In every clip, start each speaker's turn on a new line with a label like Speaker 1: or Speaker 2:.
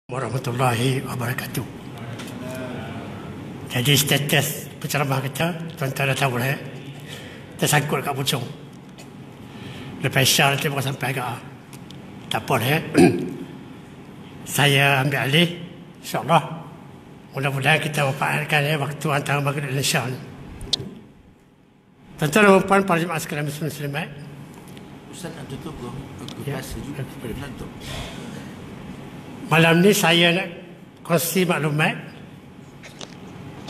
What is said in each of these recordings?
Speaker 1: Warahmatullahi wabarakatuh. Jadi status penceramah kita, tuan-tuan dah tahu lah, tersangkut kat pucung. Lepas Syah nanti bukan sampai agak. Tak apa lah. Saya ambil alih, insyaAllah. Mudah-mudahan kita memanfaatkan waktu antara Maghrib dan Syah ni. Tuan-tuan dan puan, para jemaah sekalian muslimat.
Speaker 2: Ustaz nak tutup ke?
Speaker 1: Ya.
Speaker 2: Juga. Tutup.
Speaker 1: Malam ni saya nak kongsi maklumat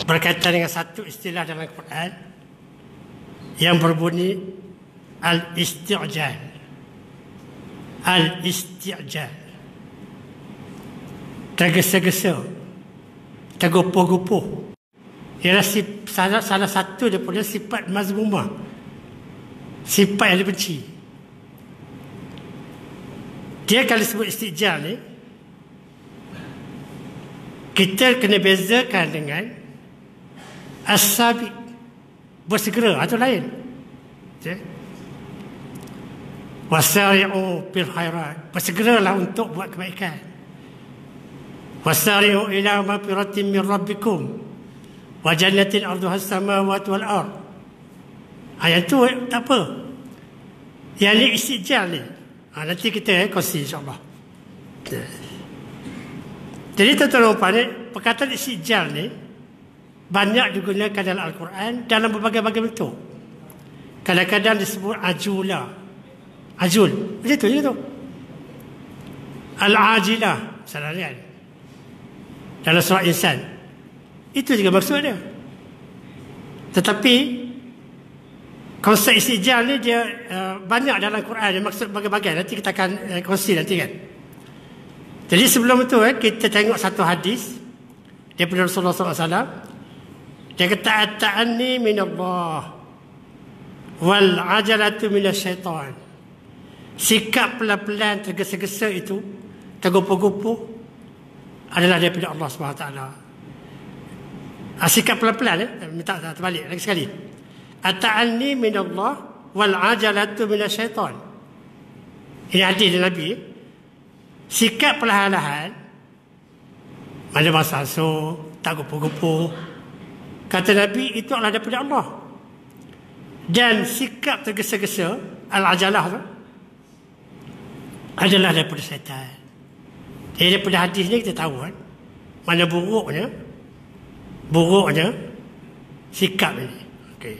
Speaker 1: berkaitan dengan satu istilah dalam Al-Quran yang berbunyi al-isti'jal. Al-isti'jal. Tergesa-gesa, tergopoh-gopoh. Ialah salah satu daripada sifat mazmumah, sifat yang dibenci. Dia kalau sebut isti'jal ni, kita kena bezakan dengan as-sabiq, bersegera atau lain. Wasari'u bil khairat, bersegeralah untuk buat kebaikan. Wasari'u ila maghfiratin min rabbikum wa jannatin 'arduha as-samawati wal ard. Ayat tu tak apa. Yang ni istijal ni. Nanti kita kongsi insya-Allah. Jadi tuan-tuan dan perkataan istijal ni banyak digunakan dalam Al-Quran dalam berbagai-bagai bentuk. Kadang-kadang disebut ajula. Ajul. Macam tu. Al-ajilah. Salah lihat. Dalam surah Insan. Itu juga maksud dia. Tetapi konsep istijal ni dia banyak dalam Al-Quran. Dia maksud berbagai-bagai. Nanti kita akan kongsi nanti kan. Jadi sebelum itu kita tengok satu hadis daripada Rasulullah SAW. Dia kata at-ta'anni minallah wal ajalatu minasyaitan. Sikap pelan-pelan tergesa-gesa itu, tergopoh-gopoh adalah daripada Allah SWT. Sikap pelan-pelan minta terbalik lagi sekali. At-ta'anni minallah wal ajalatu minasyaitan. Ini hadis dari Nabi. Sikap perlahan-lahan, mana masa asuh, tak gopoh-gopoh. Kata Nabi, itu adalah daripada Allah. Dan sikap tergesa-gesa, al-ajalah tu, adalah daripada syaitan. Jadi daripada hadis ni kita tahu kan, mana buruknya sikap ini. Okay.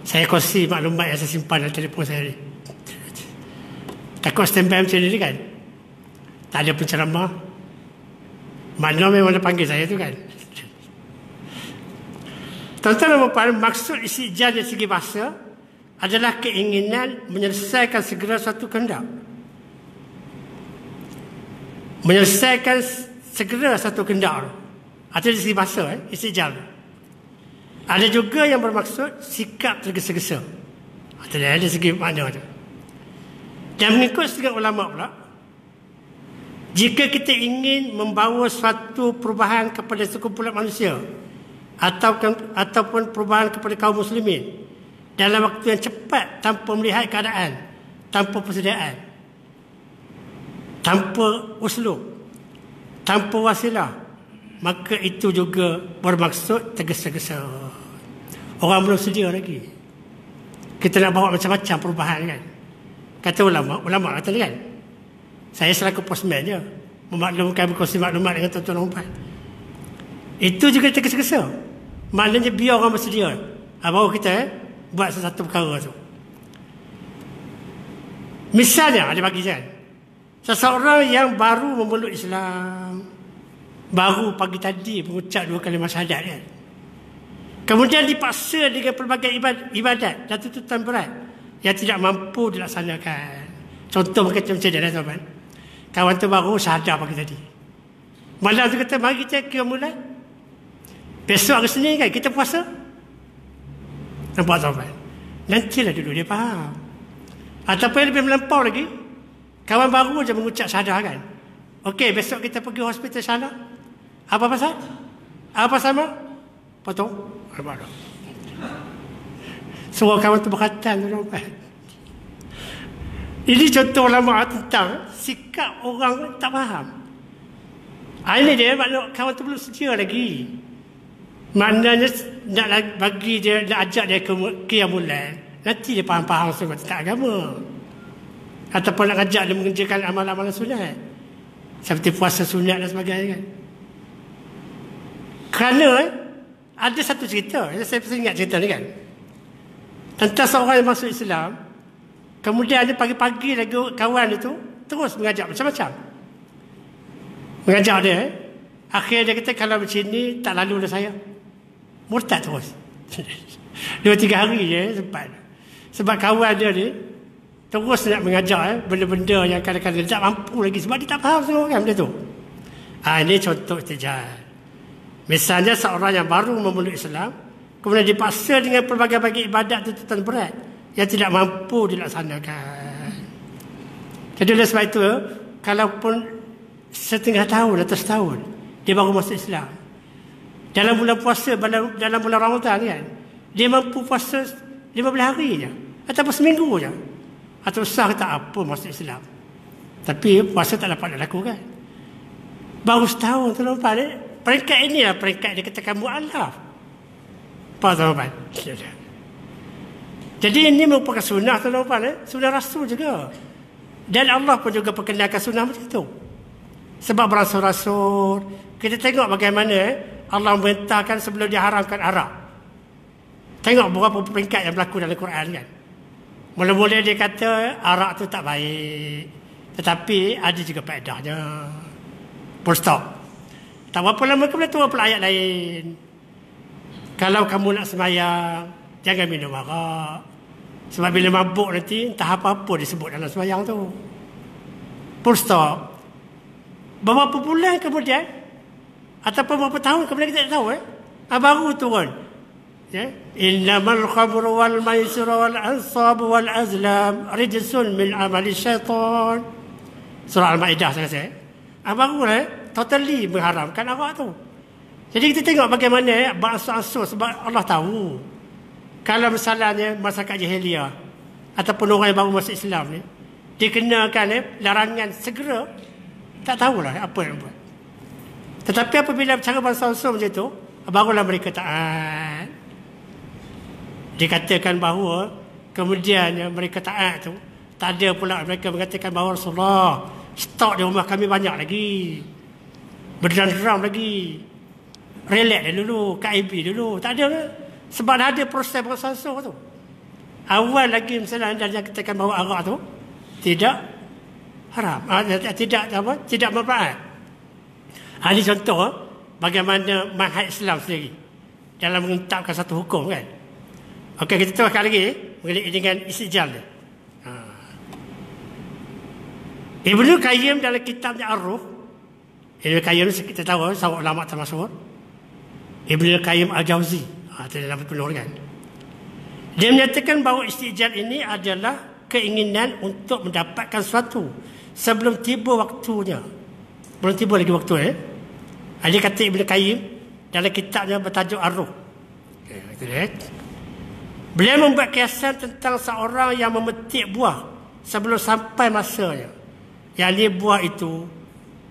Speaker 1: Saya kongsi maklumat yang saya simpan dalam telefon saya ni. Takut standby macam ni kan. Tak ada penceramah. Mana memang dia panggil saya tu kan. Tuan-tuan dan puan, maksud istijal dari segi bahasa adalah keinginan menyelesaikan segera satu kehendak. Menyelesaikan segera satu kehendak. Atau dari segi bahasa istijal. Ada juga yang bermaksud sikap tergesa-gesa. Atau dari segi makna tu. Dan mengikut setengah ulama pula, jika kita ingin membawa suatu perubahan kepada sekumpulan manusia ataupun perubahan kepada kaum muslimin dalam waktu yang cepat tanpa melihat keadaan, tanpa persediaan, tanpa uslub, tanpa wasilah, maka itu juga bermaksud tergesa-gesa. Orang belum sedia lagi. Kita nak bawa macam-macam perubahan kan. Kata ulama kata kan. Saya selaku postman je, memaklumkan berkongsi maklumat dengan tuan-tuan dan puan. Itu juga tergesa-gesa. Maknanya biar orang bersedia. Baru kita buat sesuatu perkara tu. Misalnya ada bagi kan. Seseorang yang baru memeluk Islam, baru pagi tadi mengucap 2 kalimah syahadat kan. Kemudian dipaksa dengan pelbagai ibadat dan tuntutan berat yang tidak mampu dilaksanakan. Contoh macam dia tuan-tuan. Kawan tu baru syahadah pagi tadi. Malam tu kata, mari kita kira mulai. Besok hari Senin kan, kita puasa. Nampak tuan-tuan? Nantilah dulu dia faham. Ataupun yang lebih melampau lagi, kawan baru je mengucap syahadah kan. Okey, besok kita pergi hospital sana. Apa pasal? Apa sama? Potong. Semua kawan tu berkatan tuan-tuan. Ini contoh ulama tentang sikap orang tak faham. Ini dia maknanya kawan tu belum sedia lagi. Maknanya nak bagi dia, nak ajak dia ke qiyamul lail, nanti dia faham-faham semua tentang agama. Ataupun nak ajak dia mengerjakan amal-amal sunat, seperti puasa sunat dan sebagainya kan. Kerana ada satu cerita, saya ingat cerita ni kan, tentang seorang yang masuk Islam. Kemudian dia pagi-pagi lagi kawan itu terus mengajak macam-macam. Mengajak dia. Akhirnya dia kata, kalau macam ni tak lalu dah saya. Murtad terus. 2-3 hari je sempat. Sebab kawan dia ni terus nak mengajak benda-benda yang kadang-kadang dia tak mampu lagi. Sebab dia tak faham semua kan benda tu. Ini contoh istijal. Misalnya seorang yang baru memeluk Islam, kemudian dipaksa dengan pelbagai-bagai ibadat tuntutan berat yang tidak mampu dilaksanakan. Jadi oleh sebab itu, kalaupun setengah tahun atau setahun dia baru masuk Islam, dalam bulan puasa, dalam bulan Ramadan kan, dia mampu puasa 15 hari je, ataupun seminggu je, atau sah tak apa masuk Islam, tapi puasa tak dapat dilakukan. Baru setahun tu nampak ni, peringkat inilah peringkat dia katakan mu'alaf. Apa tuan-tuan? Jadi ini merupakan sunnah tuan-tuan, sunnah Rasul juga. Dan Allah pun juga perkenalkan sunnah macam itu. Sebab berasul-rasul, kita tengok bagaimana Allah memerintahkan sebelum diharamkan arak. Tengok beberapa peringkat yang berlaku dalam Quran kan. Mula-mula dia kata arak tu tak baik, tetapi ada juga faedahnya. Full stop. Tak berapa lama kemudian turun pula ayat lain. Kalau kamu nak sembahyang, jangan minum arak. Sebab bila mabuk nanti, entah apa-apa disebut dalam sembahyang tu. Full stop. Beberapa bulan kemudian, ataupun beberapa tahun kemudian, kita tak tahu baru turun. Innamal khamru wal maisir wal ansab wal azlam rijsun min amali syaitan. Surah Al-Ma'idah saya rasa. Baru totally mengharamkan arak tu. Jadi kita tengok bagaimana beransur-ansur, sebab Allah tahu. Kalau misalnya masyarakat jahiliyah ataupun orang yang baru masuk Islam ni dikenakan larangan segera, tak tahulah apa yang buat. Tetapi apabila cara beransur-ansur macam tu, barulah mereka taat. Dikatakan bahawa kemudian mereka taat tu, tak ada pula mereka mengatakan bahawa Rasulullah, stok di rumah kami banyak lagi, berderam lagi, relax dulu, KIB dulu. Tak ada. Sebab dah ada proses beransur-ansur tu. Awal lagi misalnya anda katakan bahawa arak tu tidak haram, tidak manfaat. Ini contoh bagaimana manhaj Islam sendiri dalam menetapkan satu hukum kan. Okey, kita teruskan lagi mengenai dengan istijal ni. Ibnu Qayyim dalam kitabnya Ar-Ruh, Ibnu Qayyim kita tahu seorang ulama termasyhur, Ibnu Qayyim Al-Jauzi, dalam penuh kan. Dia menyatakan bahawa istijal ini adalah keinginan untuk mendapatkan sesuatu sebelum tiba waktunya. Belum tiba lagi waktu Dia kata Ibnu Qayyim dalam kitabnya bertajuk Ar-Ruh. Beliau membuat kiasan tentang seorang yang memetik buah sebelum sampai masanya. Yang ni buah itu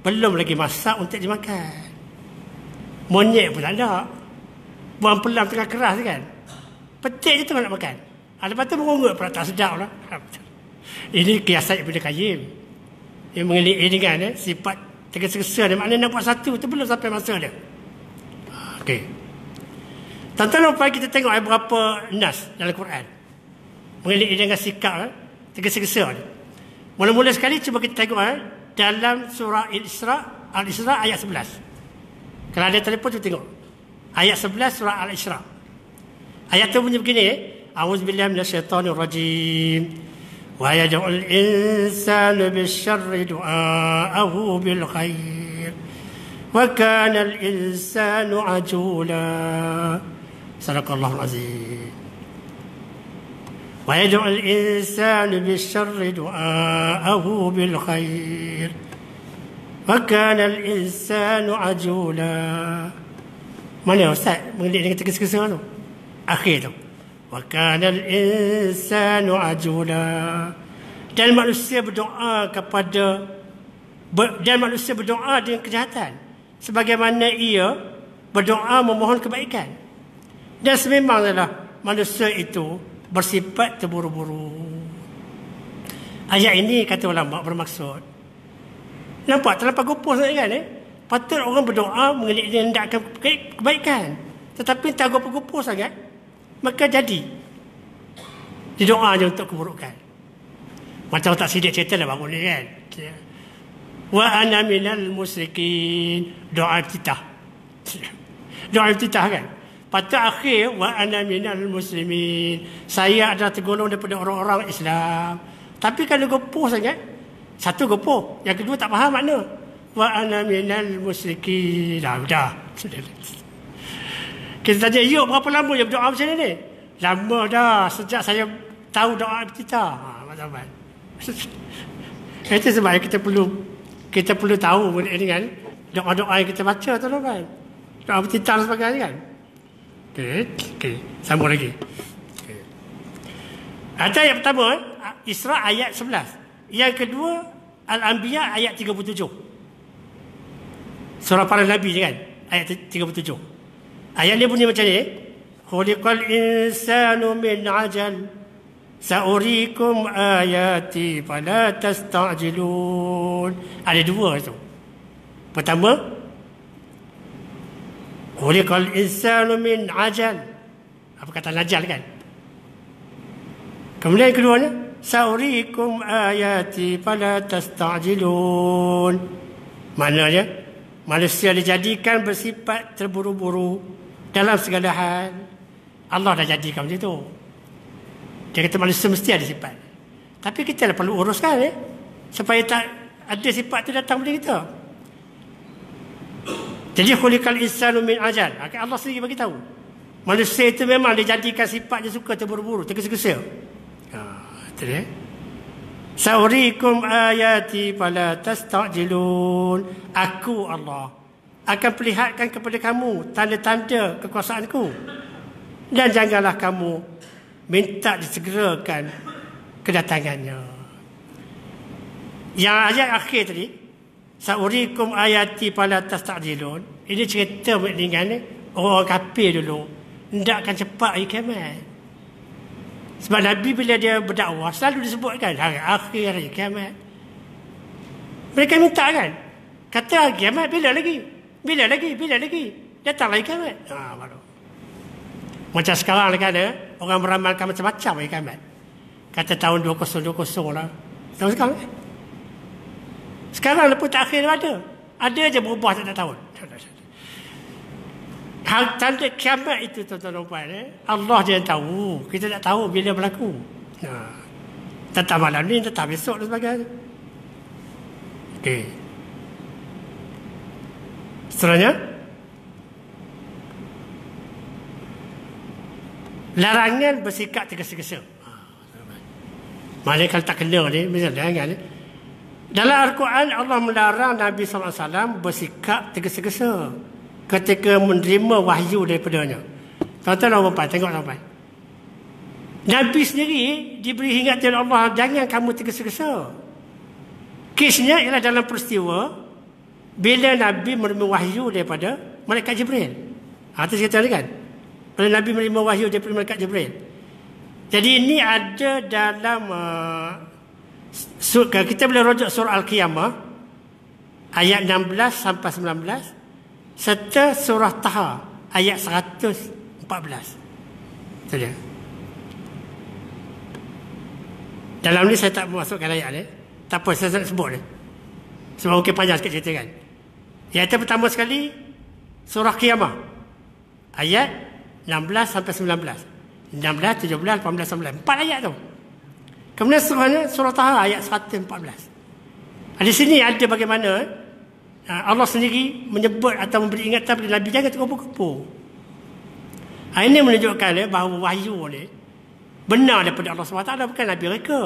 Speaker 1: belum lagi masak untuk dimakan. Monyet pun tak ada. Buang pelam tengah keras kan. Petik je tu nak makan. Lepas tu merungut pula, tak sedap lah. Ini kiasan Ibnu Qayyim. Dia mengenai dengan sifat tergesa-gesa dia. Maknanya nak buat satu tu belum sampai masa dia. Okey. Tuan-tuan, lepas kita tengok beberapa nas dalam Quran mengenai dengan sikap tergesa-gesa dia. Mula-mula sekali cuba kita tengok dalam surah Al-Isra ayat 11. Kalau ada telefon cuba tengok. Ayat 11 surah Al-Isra. Ayat tu bunyi begini, A'udzubillahi minasyaitonirrajim. Wa yad'ul insanu bisyarri du'aahu bil khair. Wa kana al-insanu ajula. Sadaqallahul azim. Wa yad'ul insanu bisyarri du'aahu bil khair. Wa kana al-insanu ajula. Mana Ustaz mengenai dengan tergesa-gesa tu? Akhir tu. Wa kana al-insanu ajula. Dan manusia berdoa dengan kejahatan sebagaimana ia berdoa memohon kebaikan. Dan sememangnya manusia itu bersifat terburu-buru. Ayat ini kata ulama bermaksud, nampak terlampau gopoh sangat kan? Patut orang berdoa mengenai dia hendakkan kebaikan, tetapi tak gopoh-gopoh sangat, maka jadi didoanya untuk keburukan. Macam tak sidik cerita dah bangun ni kan. Wa ana minal musyrikin, doa iftitah. Doa iftitah kan. Patut akhir wa ana minal muslimin, saya adalah tergolong daripada orang-orang Islam. Tapi kalau gopoh sangat, satu gopoh, yang kedua tak faham makna. Wa ana minal musyrikin. Dah. Kita tanya, yuk berapa lama dia berdoa macam ni? Lama dah, sejak saya tahu doa iftitah. Macam-macam. Itu sebab kita perlu tahu ini kan, doa-doa yang kita baca tu kan, doa iftitah dan sebagainya kan. Okey, sambung lagi. Ayat pertama Isra ayat 11. Yang kedua Al-Anbiya ayat 37. Surah para nabi je kan, ayat 37. Ayat ni bunyi macam ni. Khuliqal insanu min ajal, sa'urikum ayati fala tasta'jilun. Ada dua tu. Pertama, khuliqal insanu min ajal. Apa kata najal kan? Kemudian yang keduanya, sa'urikum ayati fala tasta'jilun. Maknanya, manusia dijadikan bersifat terburu-buru dalam segala hal. Allah dah jadikan macam tu. Dia kata manusia mesti ada sifat. Tapi kita perlu uruskan supaya tak ada sifat tu datang pada kita. Jadi khuliqal insanu min ajal. Allah sendiri bagi tahu. Manusia itu memang dijadikan sifatnya suka terburu-buru, tergesa-gesa. Itu dia. Sa'urikum ayati fala tasta'jilun. Aku Allah akan perlihatkan kepada kamu tanda-tanda kekuasaanku, dan janganlah kamu minta disegerakan kedatangannya. Yang ayat akhir tadi, sa'urikum ayati fala tasta'jilun, ini cerita dengan orang kafir dulu hendakkan cepat hari kiamat. Sebab Nabi bila dia berdakwah selalu disebutkan hari akhir, hari kiamat. Mereka minta kan, kata hari kiamat bila lagi? Bila lagi? Datang lagi kiamat. Baru. Macam sekarang kan ada orang meramalkan macam-macam hari kiamat. Kata tahun 2020 lah. Tahu sekarang? Sekarang lepas takhir ada. Ada je berubah tak tahun. Hal tanda kiamat itu tuan-tuan dan puan, Allah je yang tahu. Kita tak tahu bila berlaku. Tentang malam ni, tentang besok dan sebagainya. Okey. Seterusnya, larangan bersikap tergesa-gesa. Maknanya kalau tak kena ni, misalnya kan, dalam Al-Quran Allah melarang Nabi SAW bersikap tergesa-gesa ketika menerima wahyu daripadanya. Tuan-tuan, tengok tuan-tuan. Nabi sendiri diberi ingatan Allah, jangan kamu tergesa-gesa. Kesnya ialah dalam peristiwa bila Nabi menerima wahyu daripada malaikat Jibril. Itu cerita ni kan, bila Nabi menerima wahyu daripada malaikat Jibril. Jadi ini ada dalam kita boleh rujuk surah Al-Qiyamah ayat 16 sampai 19 serta surah Taha ayat 114. Itu dia. Dalam ni saya tak masukkan ayat ni. Tak apa, saya sebut ni. Sebab mungkin panjang sikit cerita kan. Ayat pertama sekali surah Qiyamah ayat 16 sampai 19. 16, 17, 18, 19. 4 ayat tu. Kemudian surah Taha ayat 114. Di sini ada bagaimana Allah sendiri menyebut atau memberi ingatan kepada Nabi, jangan tergopoh-gopoh. Ini menunjukkan bahawa wahyu ni benar daripada Allah SWT, bukan Nabi mereka.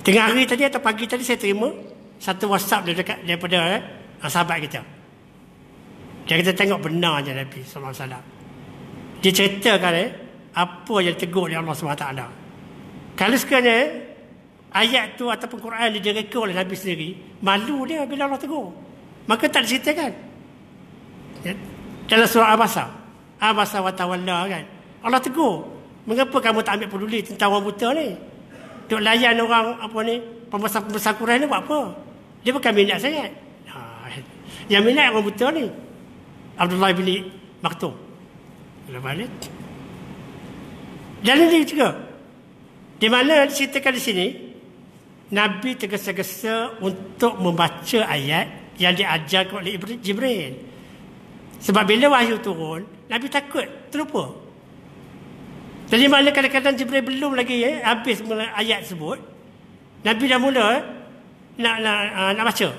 Speaker 1: Tengah hari tadi atau pagi tadi saya terima satu WhatsApp daripada sahabat kita. Dia kata tengok benarnya Nabi SAW. Dia ceritakan apa yang tegur oleh Allah SWT. Kalau sekiranya ayat tu ataupun Quran direka oleh Nabi sendiri, malu dia bila Allah tegur, maka tak diceritakan. Ya? Dalam surah Abasa wa tawalla kan, Allah tegur, mengapa kamu tak ambil peduli tentang orang buta ni? Duk layan orang apa ni, pembesar Quran ni buat apa? Dia bukan minat sangat. Yang minat orang buta ni Abdullah bin Maktum. Lepas ni dan ini juga di mana diceritakan di sini, Nabi tergesa-gesa untuk membaca ayat yang diajarkan oleh Jibril. Sebab bila wahyu turun, Nabi takut terlupa. Jadi mana kadang-kadang Jibril belum lagi habis ayat tersebut, Nabi dah mula nak baca.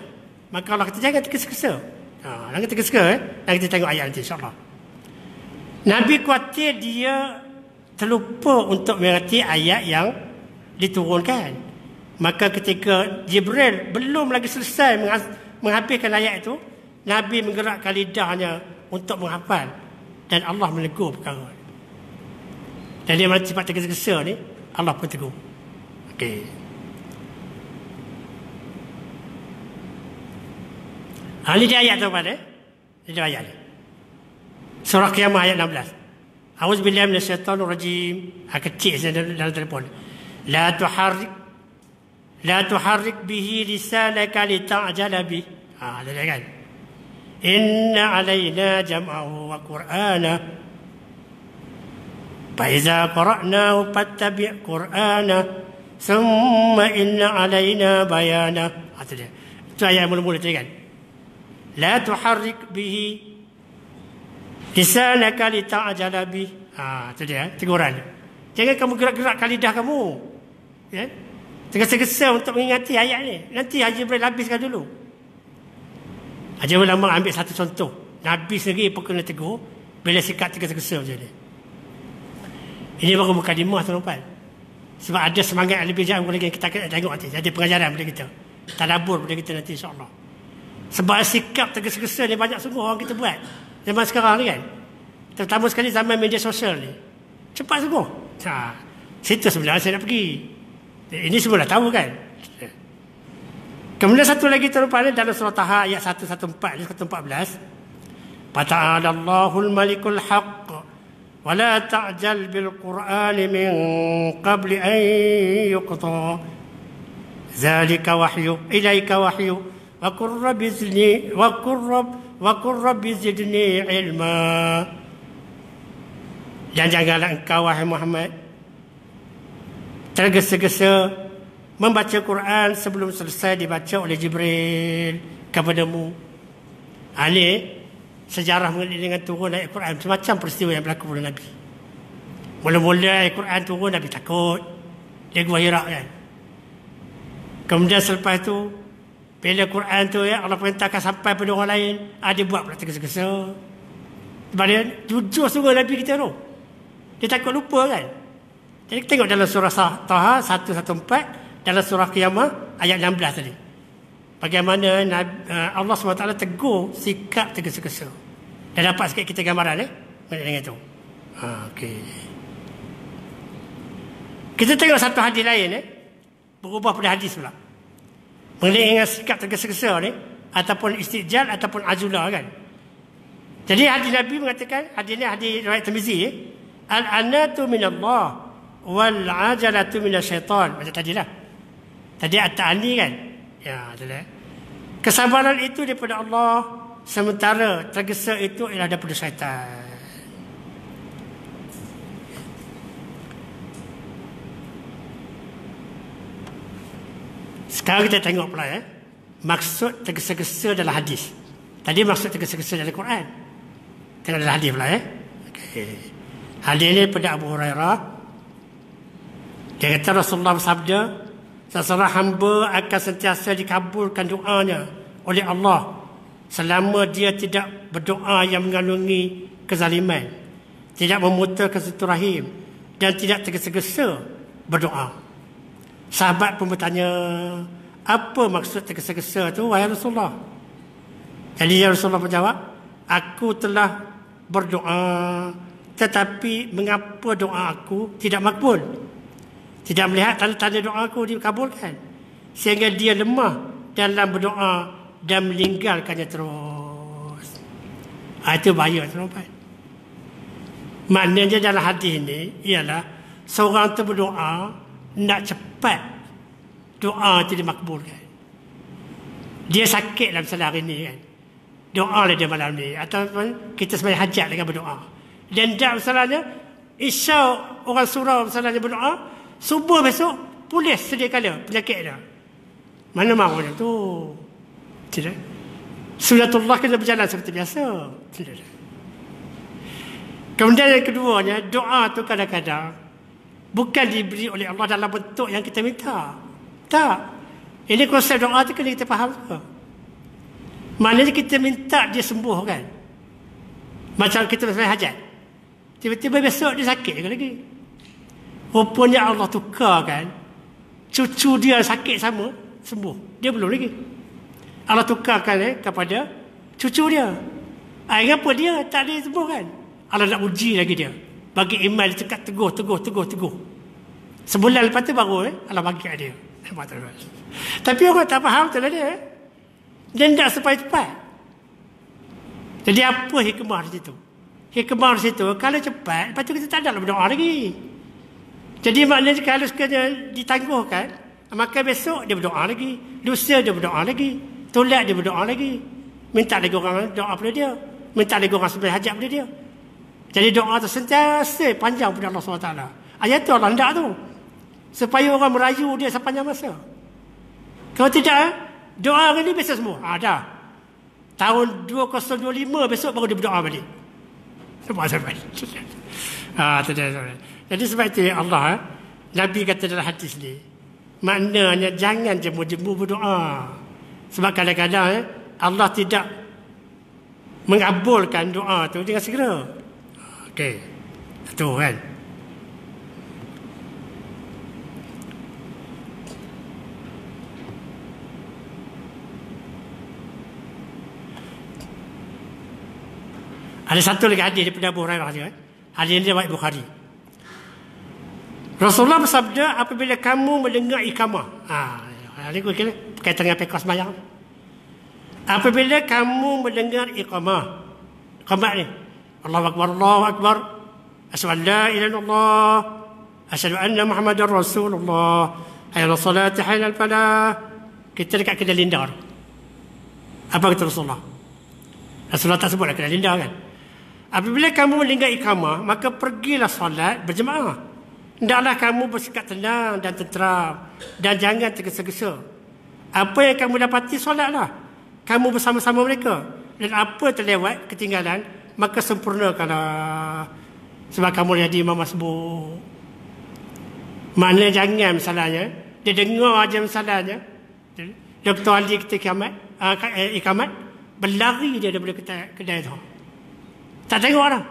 Speaker 1: Maka Allah kata jangan tergesa-gesa. Jangan tergesa-gesa. Dan kita tengok ayat nanti insya-Allah. Nabi khawatir dia terlupa untuk mengerti ayat yang diturunkan. Maka ketika Jibril belum lagi selesai menghabiskan ayat itu, Nabi menggerakkan lidahnya untuk menghafal. Dan Allah menegur perkara. Dan dia mana sifat tergesa-gesa ni, Allah pun tegur. Okey. Ini dia ayat tu pada. Ini dia ayat ni. Surah Qiyamah ayat 16. A'udzubillahi minasyaitonir rajim. Kecil saja dalam telefon. La tuharrik bihi lisanaka lita'jala bih. Ada dia kan. Inna alaina jam'ahu wa qur'ana. Fa iza qara'nahu fattabi' qur'ana. Thumma inna alaina bayana. Itu dia. Itu ayat mula-mula tadi kan. La tuharrik bihi lisanaka lita'jala bih. Itu dia teguran. Jangan kamu gerak-gerakkan lidah kamu. Ya. Tergesa-gesa untuk mengingati ayat ni. Nanti Haji Jibril habiskan dulu. Haji ulama ambil satu contoh. Nabi sendiri pun kena tegur bila sikap tergesa-gesa macam ni. Ini baru mukadimah tuan-tuan. Sebab ada semangat yang lebih jauh lagi kita akan tengok nanti. Ada pengajaran pada kita. Tadabbur pada kita nanti insya-Allah. Sebab sikap tergesa-gesa ni banyak sungguh orang kita buat. Zaman sekarang ni kan. Terutama sekali zaman media sosial ni. Cepat sungguh. Situ sebenarnya saya nak pergi. Ini semua dah tahu kan. Kemudian satu lagi terupan dalam surah Taha ayat 114 Fata'alallahul malikul haqq wa la ta'jal bil qur'ani min qabli an yuqta zalika wahyu ilaika wahyu wa qur rabbi zidni ilma. Dan janganlah engkau wahai Muhammad tergesa-gesa membaca Quran sebelum selesai dibaca oleh Jibril kepadamu. Ini sejarah mengenai dengan turun ayat Quran. Macam peristiwa yang berlaku pada Nabi. Mula-mula ayat Quran turun, Nabi takut. Dia gua Hira kan. Kemudian selepas itu, bila Quran tu Allah perintahkan sampai pada orang lain, dia buat pula tergesa-gesa. Sebab dia jujur sungguh Nabi kita tu. Dia takut lupa kan. Jadi kita tengok dalam surah Taha 114, dalam surah Qiyamah ayat 16 tadi. Bagaimana Allah SWT tegur sikap tergesa-gesa. Dah dapat sikit kita gambaran dengan itu. Okey. Kita tengok satu hadis lain berubah pada hadis pula. Mengenai dengan sikap tergesa-gesa ni ataupun istijal ataupun azulah kan. Jadi hadis Nabi mengatakan, hadis ni hadis riwayat Tirmizi, al-anatu minallah wal ajalatu minasyaitan. Macam tadilah. Tadi at-ta'ani kan. Ya, itulah. Kesabaran itu daripada Allah, sementara tergesa itu ialah daripada syaitan. Sekarang kita tengok pula maksud tergesa-gesa dalam hadis. Tadi maksud tergesa-gesa dalam Quran. Tengok dalam hadis pula Okay. Hadis ini daripada Abu Hurairah. Dia kata Rasulullah bersabda, seseorang hamba akan sentiasa dikabulkan doanya oleh Allah selama dia tidak berdoa yang mengandungi kezaliman, tidak memutuskan silaturahim dan tidak tergesa-gesa berdoa. Sahabat pun bertanya, apa maksud tergesa-gesa tu wahai Rasulullah? Jadi Rasulullah menjawab, aku telah berdoa Tetapi mengapa doa aku tidak makbul? Tidak melihat tanda-tanda doa aku dikabulkan, sehingga dia lemah dalam berdoa dan meninggalkannya terus. Itu bahaya, tuan-tuan. Maknanya dalam hadis ini ialah seorang tu berdoa nak cepat doa itu dimakbulkan. Dia sakit dalam salah hari ni kan, doa lah dia malam ni, ataupun kita sembahyang hajat dengan berdoa. Dan tak masalahnya, Isya orang surau masalahnya berdoa, subuh besok pulih sedia kala penyakit dia. Mana mahu dia tu? Tidak. Sunatullah kena berjalan seperti biasa. Tidak. Kemudian yang keduanya, doa tu kadang-kadang bukan diberi oleh Allah dalam bentuk yang kita minta. Tak. Ini konsep doa tu kena kita faham tu. Maknanya kita minta dia sembuh kan. Macam kita sembahyang hajat, tiba-tiba besok dia sakit lagi. Rupanya Allah tukarkan cucu dia sakit sama, sembuh. Dia belum lagi. Allah tukarkan kepada cucu dia. Kenapa dia tak boleh sembuh kan? Allah nak uji lagi dia. Bagi iman dia cakap teguh. Sebulan lepas tu baru Allah bagi kat dia. Tapi orang tak faham tu lah dia. Dia tak cepat-cepat. Jadi apa hikmah di situ? Hikmah di situ, kalau cepat, lepas tu kita tak ada berdoa lagi. Jadi maknanya kalau sekadar ditangguhkan, maka besok dia berdoa lagi, lusa dia berdoa lagi, tolak dia berdoa lagi, minta lagi orang doa pada dia, minta lagi orang sembahyang hajat pada dia. Jadi doa tu sentiasa panjang pada Allah SWT. Ayat tu Allah hendak tu, supaya orang merayu dia sepanjang masa. Kalau tidak, doa hari ni besok semua. Dah. Tahun 2025 besok baru dia berdoa balik. Sampai. Jadi sebab itu Allah, Nabi kata dalam hadis ni, maknanya jangan jemu-jemu berdoa. Sebab kadang-kadang Allah tidak mengabulkan doa tu dengan segera. Okey. Itu kan. Ada satu lagi hadis daripada Abu Hurairah juga. Hadis ini riwayat Bukhari. Rasulullah bersabda, apabila kamu mendengar iqamah. Ini berkaitan dengan pekos sembahyang. Apabila kamu mendengar iqamah. Iqamah ni. Allahu Akbar, Allahu Akbar. Asyhadu an la ilaha illallah. Asyhadu anna Muhammadar Rasulullah. Hayya 'alas salati, hayya 'alal falah. Kita dekat kedai lindar. Apa kata Rasulullah? Rasulullah tak sebut lah kedai lindar kan. Apabila kamu mendengar iqamah, maka pergilah solat berjemaah. Hendaklah kamu bersikap tenang dan tenteram, dan jangan tergesa-gesa. Apa yang kamu dapati, solatlah kamu bersama-sama mereka. Dan apa terlewat, ketinggalan, maka sempurnakanlah. Sebab kamu jadi imam masbuk. Maknanya jangan misalnya, dia dengar aja misalnya, Dr. Ali ketika iqamat, berlari dia daripada kedai tu. Tak tengok orang.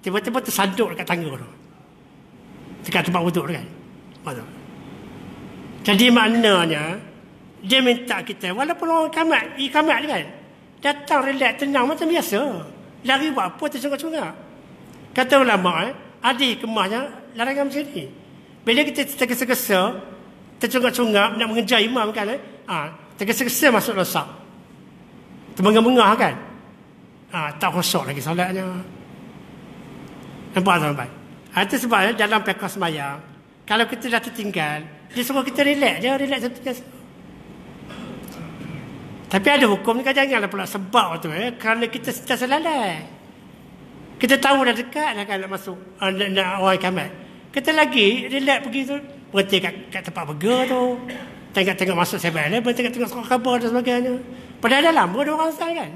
Speaker 1: Tiba-tiba tersanduk dekat tangga tu. Dekat tempat wuduk kan. Jadi maknanya, dia minta kita, walaupun orang iqamat kan, datang relax, tenang macam biasa. Lari buat apa, tercungak-cungak. Kata ulama, ada hikmahnya larangan macam ni. Bila kita tergesa-gesa, tercungak-cungak, nak mengejar imam kan, tergesa-gesa masuk rosak. Terbengah-bengah kan. Tak khusyuk lagi solatnya. Nampak tuan-tuan? Itu sebabnya dalam pekos sembahyang, kalau kita dah tertinggal, dia suruh kita relax je, relax satu. Tapi ada hukum ni kan, janganlah pula sebab tu kerana kita sentiasa lalai. Kita tahu dah dekat dah kan nak masuk, nak orang iqamat. Kita lagi relax pergi tu, berhenti kat tempat burger tu, tengok-tengok masuk 7-Eleven, tengok-tengok sekolah khabar dan sebagainya. Padahal dah lama ada orang asal kan.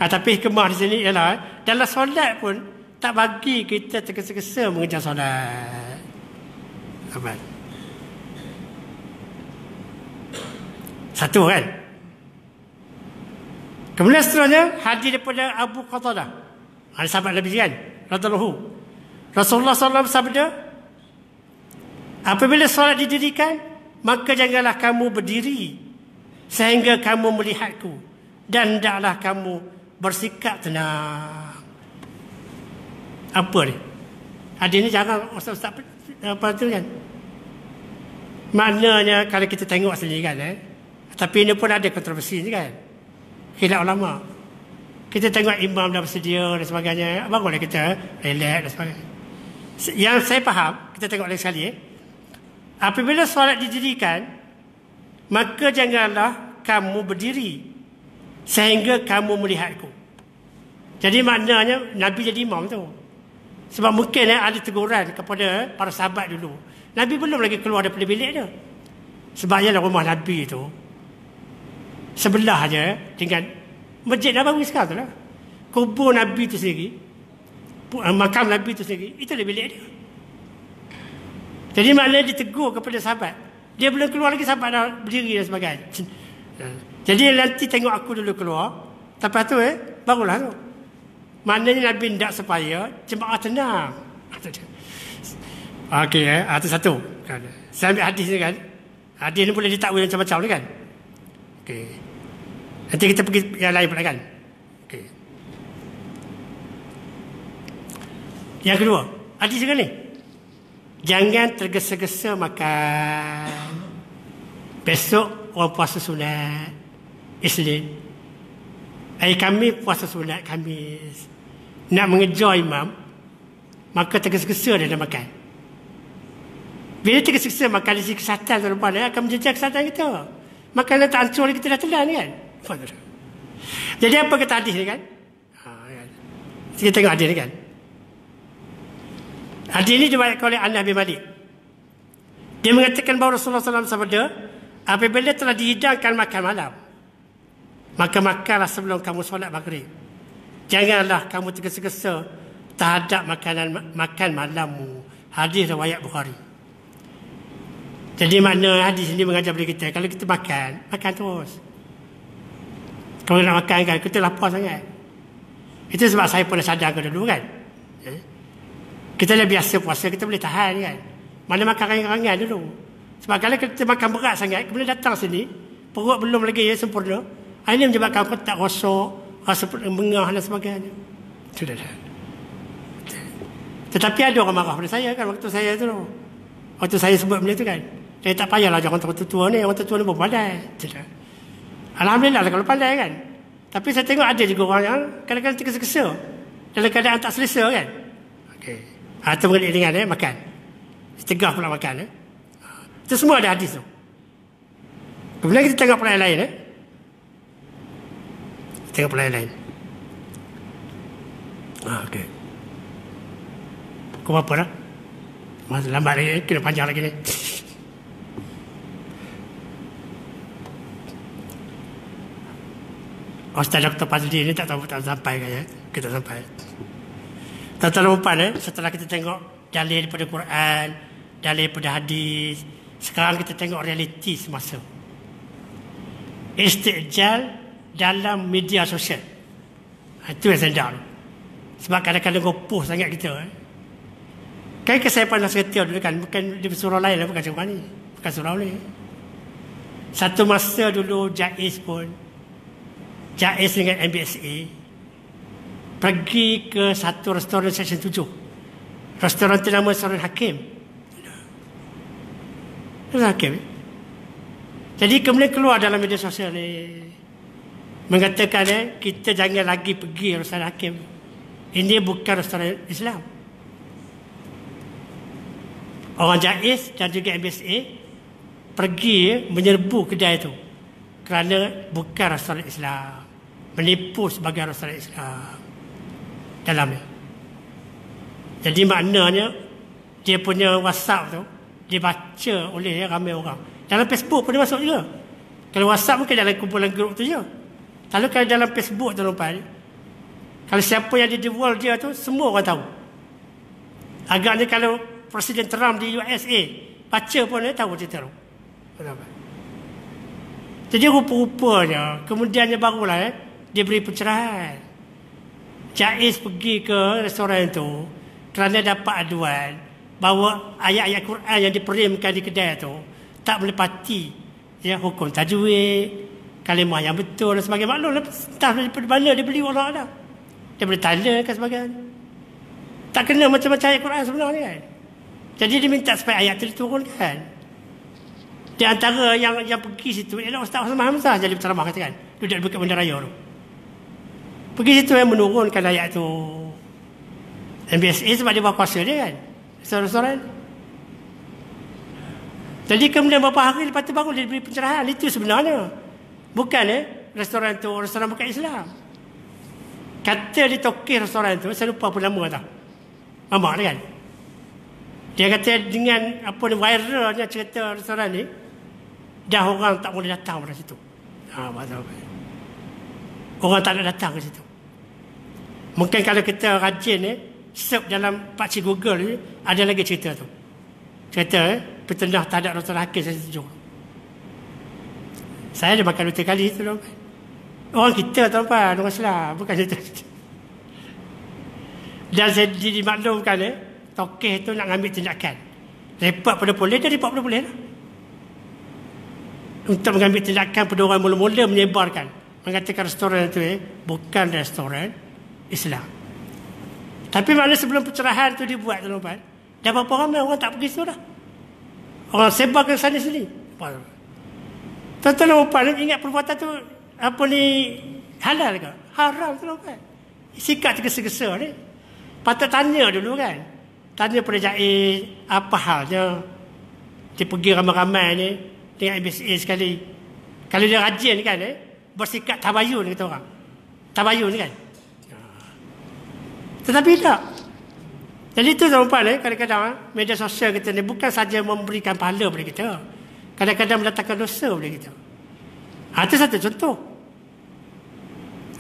Speaker 1: Tapi hikmah di sini ialah, dalam solat pun tak bagi kita tergesa-gesa mengejar solat. Aman. Satu kan. Kemudian seterusnya, hadis daripada Abu Qatadah, sahabat Nabi kan, radhiyallahu. Rasulullah SAW bersabda, apabila solat didirikan, maka janganlah kamu berdiri sehingga kamu melihatku, dan hendaklah kamu bersikap tenang. Apa ni? Hadis ni jarang ustaz-ustaz apa tu kan. Maknanya kalau kita tengok sendiri kan, tapi ini pun ada kontroversi ni kan. Khilaf ulama. Kita tengok imam dah bersedia dan sebagainya, baguslah kita relax dan sebagainya. Yang saya faham, kita tengok lagi sekali. Apabila solat didirikan, maka janganlah kamu berdiri sehingga kamu melihatku. Jadi maknanya Nabi jadi imam tu. Sebab mungkin ada teguran kepada para sahabat dulu. Nabi belum lagi keluar daripada bilik dia. Sebabnya rumah Nabi tu sebelah je dengan Masjid Nabawi sekarang tu lah. Kubur Nabi tu sendiri, makam Nabi tu sendiri, itu adalah bilik dia. Jadi maknanya dia tegur kepada sahabat. Dia belum keluar lagi, sahabat dah berdiri dan sebagainya. Jadi nanti tengok aku dulu keluar. Lepas tu barulah tu. Maknanya Nabi tidak supaya jemaah tenang. Okey, itu satu. Saya ambil hadis ni kan. Hadis ni boleh ditakwil macam-macam ni kan. Okey. Nanti kita pergi yang lain pula kan. Okey. Yang kedua, hadis juga ni. Jangan tergesa-gesa makan. Besok orang puasa sunat Isnin. Kami puasa sunat Khamis. Nak mengejar imam, maka tergesa-gesa dia nak makan. Bila tergesa-gesa makan dari segi kesihatan tuan-tuan, akan menjejak kesihatan kita. Makanan tak hancur kita dah telan kan. Jadi apa kata hadis ni kan? Kita tengok hadis ni kan. Hadis ni diriwayatkan oleh Anas bin Malik. Dia mengatakan bahawa Rasulullah SAW bersabda, apabila telah dihidangkan makan malam, maka makanlah sebelum kamu solat maghrib. Janganlah kamu tergesa-gesa terhadap makan malammu. Hadis riwayat Bukhari. Jadi makna hadis ini mengajar kepada kita, kalau kita makan terus. Kalau nak makan kan, kita lapar sangat. Itu sebab saya pun dah sadarkan dulu kan. Kita dah biasa puasa, kita boleh tahan kan. Mana makan rangan-rangan dulu. Sebab kalau kita makan berat sangat, kemudian datang sini, perut belum lagi sempurna. Ini menyebabkan aku tak rosok, rasa bengah dan sebagainya. Sudah dah. Tetapi ada orang marah pada saya kan waktu saya tu. Waktu saya sebut benda tu kan. Saya tak payahlah jangan orang tua ni. Orang tua ni pun pandai. Alhamdulillah kalau pandai kan. Tapi saya tengok ada juga orang yang kadang-kadang tergesa-gesa. Dalam keadaan tak selesa kan. Okey. Itu mengenai dengan makan. Tegah pula makan. Itu semua ada hadis tu. Kemudian kita tengok pula yang lain. Tengok pula yang lain. Okey. Kau apa dah? Masa lambat lagi, kena panjang lagi ni. Ustaz Dr. Fazli ni tak tahu tak sampai kan ya? Kita sampai. Tuan-tuan umpan setelah kita tengok dalil daripada Quran, dalil daripada hadis, sekarang kita tengok realiti semasa. Istijal dalam media sosial. Itu yang saya dah. Sebab kadang-kadang gopoh sangat kita. Kan saya pernah cerita dulu kan, bukan di surau lain lah, bukan surau ni. Bukan surau ni. Satu masa dulu Jaiz dengan MBSA pergi ke satu restoran Seksyen 7. Restoran itu nama Restoran Hakim. Hakim. Jadi kemudian keluar dalam media sosial ni mengatakan kita jangan lagi pergi Restoran Hakim. Ini bukan restoran Islam. Orang Jaiz dan juga MBSA pergi menyerbu kedai itu kerana bukan restoran Islam, menipu sebagai restoran Islam dalamnya. Jadi maknanya dia punya WhatsApp tu dibaca oleh ramai orang. Dalam Facebook pun dia masuk juga. Kalau WhatsApp mungkin dalam kumpulan grup tu je. Kalau dalam Facebook tu nampak, kalau siapa yang di world dia tu semua orang tahu. Agaknya kalau Presiden Trump di USA baca pun dia tahu cerita tu. Jadi rupa-rupanya kemudiannya barulah dia beri pencerahan. Jaiz pergi ke restoran itu kerana dapat aduan bahawa ayat-ayat Quran yang diperimkan di kedai itu tak menepati hukum tajwid, kalimah yang betul dan sebagainya. Maklumlah entah daripada mana dia beli orang ada. Dia boleh tanya dan sebagainya. Tak kena macam-macam ayat Quran sebenarnya kan. Jadi dia minta supaya ayat itu diturunkan. Di antara yang pergi situ ialah Ustaz Osman Hamzah jadi penceramah katakan. Duduk di Bukit Bandaraya tu. Pergi situ yang menurunkan ayat tu. MBSA sebab dia berkuasa dia kan. Restoran. Jadi kemudian beberapa hari lepas tu baru dia beri pencerahan. Itu sebenarnya. Bukan restoran tu restoran bukan Islam. Kata dia tokeh restoran tu, saya lupa apa nama tak. Mamak dia kan. Dia kata dengan apa ni viralnya cerita restoran ni, dah orang tak boleh datang pada situ. Orang tak nak datang ke situ. Mungkin kalau kita rajin search dalam pakcik Google ni, ada lagi cerita tu. Cerita petendah tak ada Dr. Hakim saya setuju. Saya dah makan 2 kali tu. Orang kita tuan-tuan, orang Islam, bukan cerita. Dan saya dimaklumkan tokeh tu nak ambil tindakan. Repot pada boleh, dia repot pada boleh lah. Untuk mengambil tindakan pada orang mula-mula menyebarkan. Mengatakan restoran itu bukan restoran Islam. Tapi mana sebelum pencerahan tu dibuat tuan-tuan, dah berapa ramai orang tak pergi situ dah. Orang sebar ke sana sini. Tuan-tuan ingat perbuatan tu apa ni halal ke? Haram tuan-tuan. Sikap tergesa-gesa ni. Patut tanya dulu kan. Tanya pada Jais apa halnya. Dia pergi ramai-ramai ni dengan MBSA sekali. Kalau dia rajin kan bersikap tabayun kata orang. Tabayun kan. Tetapi tak. Jadi itu tuan-tuan kadang-kadang media sosial kita ni bukan saja memberikan pahala kepada kita. Kadang-kadang mendatangkan dosa kepada kita. Itu satu contoh.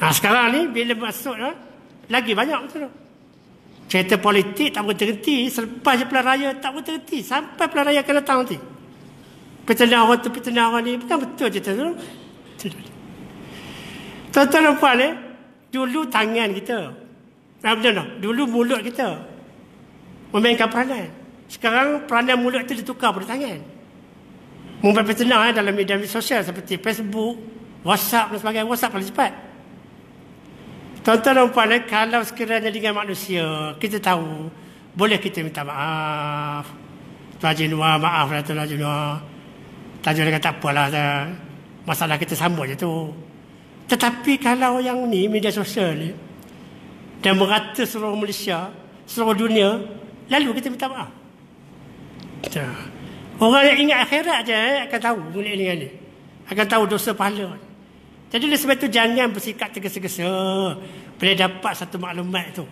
Speaker 1: Sekarang ni bila masuk lagi banyak betul. Cerita politik tak berhenti. Selepas je pilihan raya tak berhenti. Sampai pilihan raya akan datang nanti. Petendang orang ni. Bukan betul cerita tu. Tuan-tuan dan puan dulu tangan kita. Betul tak? Dulu mulut kita memainkan peranan. Sekarang peranan mulut itu ditukar pada tangan. Membuat petendang dalam media sosial seperti Facebook, WhatsApp dan sebagainya. WhatsApp paling cepat. Tuan-tuan dan puan, kalau sekiranya dengan manusia, kita tahu, boleh kita minta maaf. Tuan Haji Noor, maaf lah Tuan Haji Noor. Tuan Haji Noor kata tak apalah, masalah kita sambut je tu. Tetapi kalau yang ni, media sosial ni, dan merata seluruh Malaysia, seluruh dunia, lalu kita minta maaf. Orang yang ingat akhirat je akan tahu mengenai dengan ni. Akan tahu dosa pahala. Jadi oleh sebab itu jangan bersikap tergesa-gesa bila dapat satu maklumat itu.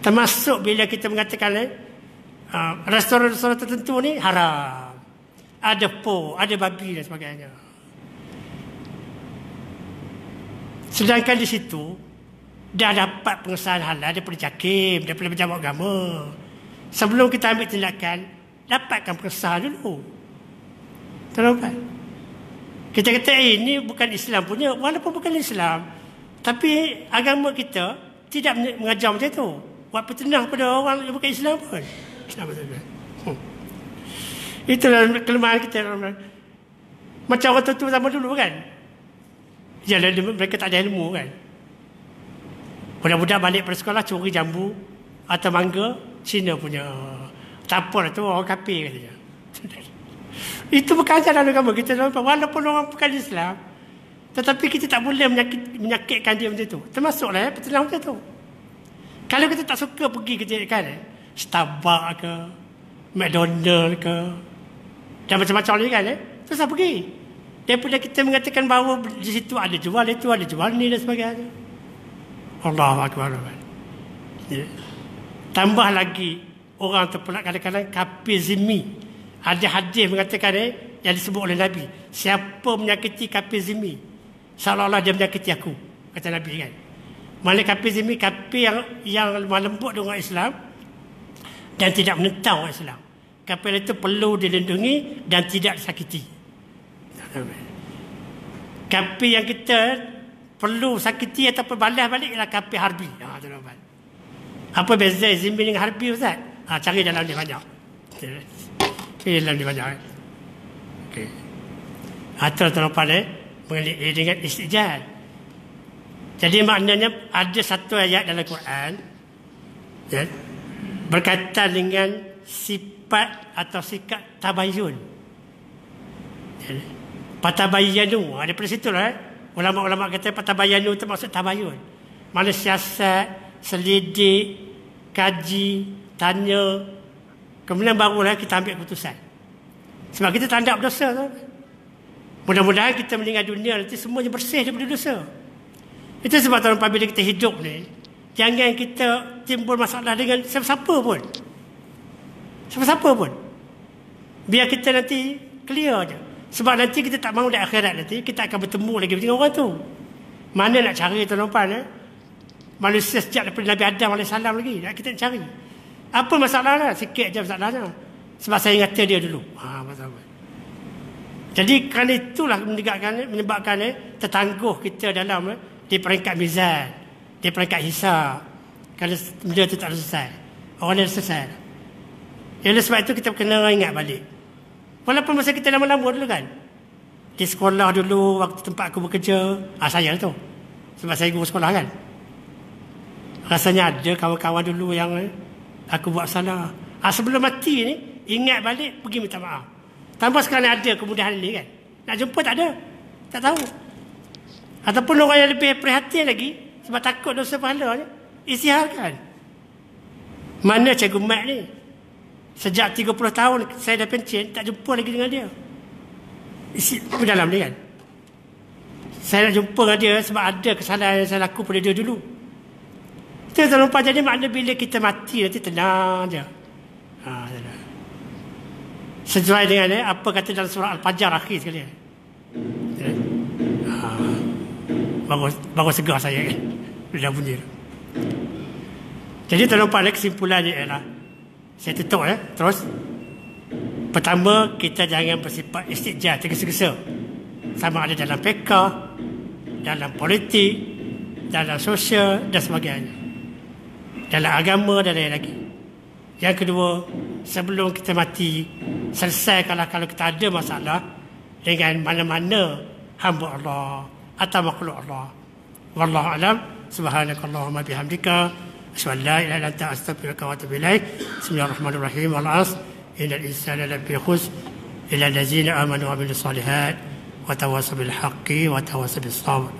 Speaker 1: Termasuk bila kita mengatakan restoran-restoran tertentu ni haram. Ada ada babi dan sebagainya. Sedangkan di situ dah dapat pengesahan halal daripada JAKIM, daripada pejabat agama. Sebelum kita ambil tindakan, dapatkan pengesahan dulu. Terlalu kita kata ini bukan Islam punya, walaupun bukan Islam, tapi agama kita tidak mengajar macam tu. Buat petendang pada orang yang bukan Islam pun. Itulah kelemahan kita. Macam orang tua zaman dulu kan. Yalah, mereka tak ada ilmu kan. Budak-budak balik pada sekolah curi jambu atau mangga Cina punya. Tak apa tu orang kafir katanya. Itu bukan ajaran agama kita, walaupun orang bukan Islam, tetapi kita tak boleh menyakitkan dia macam tu. Termasuklah petendang macam tu. Kalau kita tak suka pergi kerja kan, Starbucks ke, McDonald ke, dan macam-macam lagi kan, terus pergi. Daripada kita mengatakan bahawa di situ ada jual itu, ada jual ni dan sebagainya. Allahu Akbar. Tambah lagi orang tu pula kadang-kadang kapizimi. Ada hadis mengatakan yang disebut oleh Nabi, siapa menyakiti kafir zimmi, seolah-olah dia menyakiti aku, kata Nabi kan. Mana kafir zimmi, kafir yang lembut dengan Islam dan tidak menentang orang Islam. Kafir itu perlu dilindungi dan tidak disakiti. Kafir yang kita perlu sakiti ataupun balas balik ialah kafir harbi. Apa beza zimmi dengan harbi Ustaz? Cari dalam ni banyak. Dalam ni banyak. Okey. Atau terlepas mengenai dengan istijal. Jadi maknanya ada satu ayat dalam Quran Ya. Berkaitan dengan sifat atau sikap tabayun. Ya. Patabayanu, daripada situ lah. Ulama-ulama kata patabayanu itu maksud tabayun. Mana siasat, selidik, kaji, tanya. Kemudian barulah kita ambil keputusan. Sebab kita tak ada berdosa tu. Mudah-mudahan kita meninggal dunia nanti semuanya bersih daripada dosa. Itu sebab tuan apabila kita hidup ni, jangan kita timbul masalah dengan siapa-siapa pun. Siapa-siapa pun. Biar kita nanti clear je. Sebab nanti kita tak mahu di akhirat nanti, kita akan bertemu lagi dengan orang tu. Mana nak cari tuan-tuan? Manusia sejak daripada Nabi Adam AS lagi. Kita nak cari. Apa masalahnya? Sikit je masalahnya. Sebab saya ingata dia dulu. Masalah. Jadi kerana itulah menyebabkan tertangguh kita dalam di peringkat mizan, di peringkat hisab. Kerana benda itu tak selesai. Orang dah selesai. Oleh sebab itu kita kena ingat balik. Walaupun masa kita lama-lama dulu kan. Di sekolah dulu, waktu tempat aku bekerja. Saya tu. Sebab saya guru sekolah kan. Rasanya ada kawan-kawan dulu yang aku buat salah. Sebelum mati ni, ingat balik, pergi minta maaf. Tanpa sekarang ada kemudahan ni kan. Nak jumpa tak ada. Tak tahu. Ataupun orang yang lebih perhatian lagi, sebab takut dosa pahala ni, isytiharkan. Mana Cikgu Mat ni? Sejak 30 tahun saya dah pencen, tak jumpa lagi dengan dia. Isi dalam ni kan. Saya nak jumpa dengan dia sebab ada kesalahan yang saya laku pada dia dulu. Itu tak lupa. Jadi makna bila kita mati nanti tenang je. Sesuai dengan apa kata dalam surah Al-Fajr akhir sekali. Bagus segar saya kan. Dah bunyi. Jadi tak lupa kesimpulannya ialah, saya tutup terus. Pertama, kita jangan bersifat istijah, tergesa-gesa. Sama ada dalam fiqh, dalam politik, dalam sosial dan sebagainya. Dalam agama dan lain lagi. Yang kedua, sebelum kita mati, selesaikanlah kalau kita ada masalah dengan mana-mana hamba Allah atau makhluk Allah. Wallahu a'lam. Subhanakallahumma bihamdika, asyhadu an la ilaha illa anta, astaghfiruka wa atubu ilaik. Bismillahirrahmanirrahim. Wal 'asr, innal insana lafi khusr illa allazina amanu wa amilus solihat wa tawassaw bil haqqi wa tawassaw bis sabr.